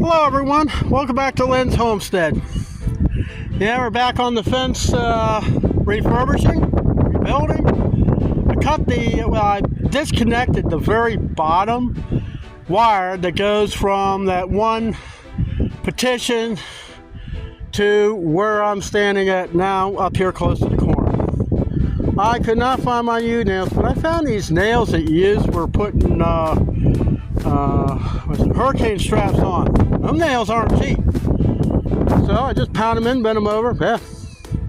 Hello everyone, welcome back to Lynn's Homestead. Yeah, we're back on the fence refurbishing, rebuilding. I disconnected the very bottom wire that goes from that one petition to where I'm standing at now, up here close to the corner. I could not find my U-nails, but I found these nails that you use for putting hurricane straps on. Them nails aren't cheap. So I just pound them in, bend them over. Yeah,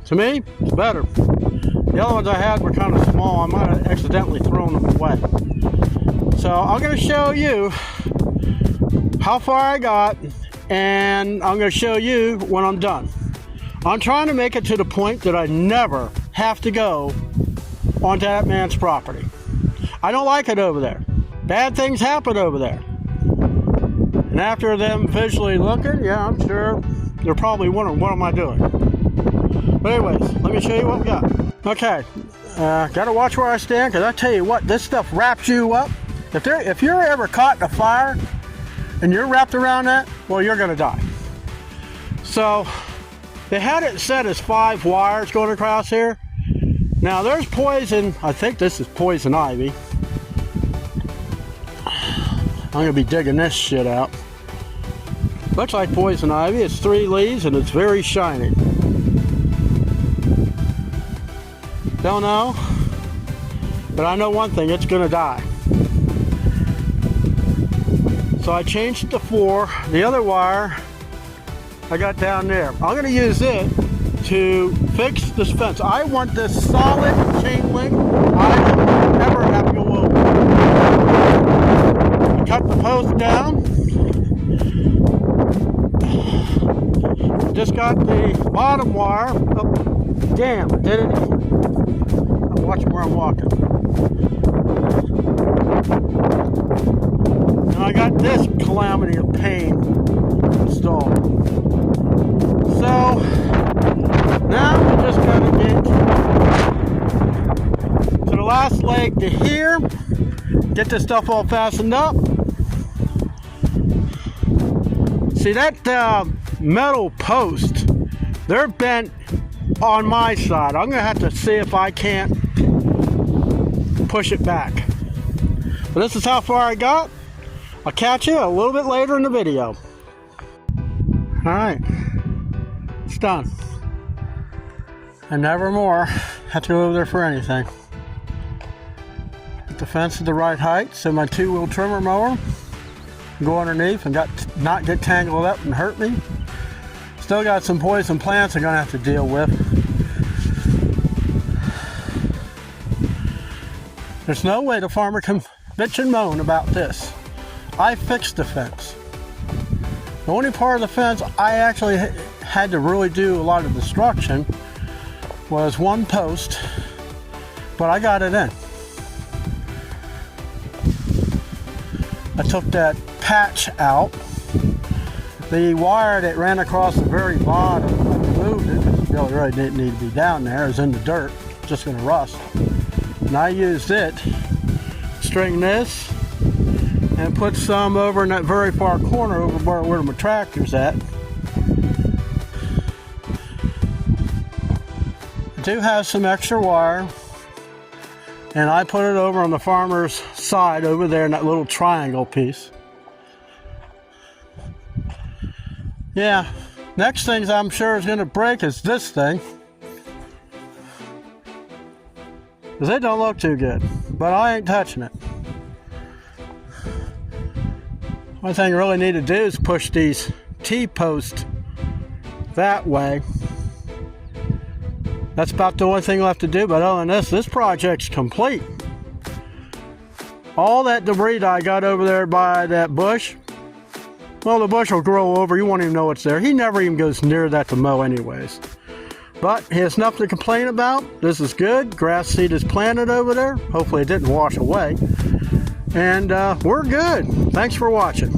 to me, it's better. The other ones I had were kind of small. I might have accidentally thrown them away. So I'm going to show you how far I got, and I'm going to show you when I'm done. I'm trying to make it to the point that I never have to go onto that man's property. I don't like it over there. Bad things happen over there. And after them visually looking, yeah, I'm sure they're probably wondering, what am I doing? But anyways, let me show you what we got. Okay, gotta watch where I stand, because I tell you what, this stuff wraps you up. If you're ever caught in a fire and you're wrapped around that, well, you're gonna die. So they had it set as 5 wires going across here. Now there's poison, I think this is poison ivy. I'm gonna be digging this shit out. Looks like poison ivy. It's 3 leaves and it's very shiny. Don't know, but I know one thing, it's gonna die. So I changed it to 4. The other wire I got down there. I'm gonna use it to fix this fence. I want this solid chain link. I don't ever have to go over. I cut the post down. Just got the bottom wire. Oh, damn, I did it. I'm watching where I'm walking. And I got this calamity of pain installed. So now we just gotta get to the last leg to here, get this stuff all fastened up. See that metal post, they're bent on my side. I'm gonna have to see if I can't push it back. But this is how far I got. I'll catch you a little bit later in the video. Alright, it's done. And never more have to go over there for anything. Get the fence at the right height so my 2-wheel trimmer mower can go underneath and not get tangled up and hurt me. Still got some poison plants I'm gonna have to deal with. There's no way the farmer can bitch and moan about this. I fixed the fence. The only part of the fence I actually had to really do a lot of destruction was one post, but I got it in. I took that patch out. The wire that ran across the very bottom, I removed it because it really didn't need to be down there. It was in the dirt, just going to rust. And I used it to string this and put some over in that very far corner over where my tractor's at. I do have some extra wire, and I put it over on the farmer's side over there in that little triangle piece. Yeah, next things I'm sure is going to break is this thing, because it don't look too good, but I ain't touching it. One thing I really need to do is push these T-posts that way. That's about the only thing left to do, but other than this project's complete. All that debris that I got over there by that bush, well, the bush will grow over, you won't even know it's there. He never even goes near that to mow anyways. But he has nothing to complain about. This is good. Grass seed is planted over there. Hopefully it didn't wash away. And we're good. Thanks for watching.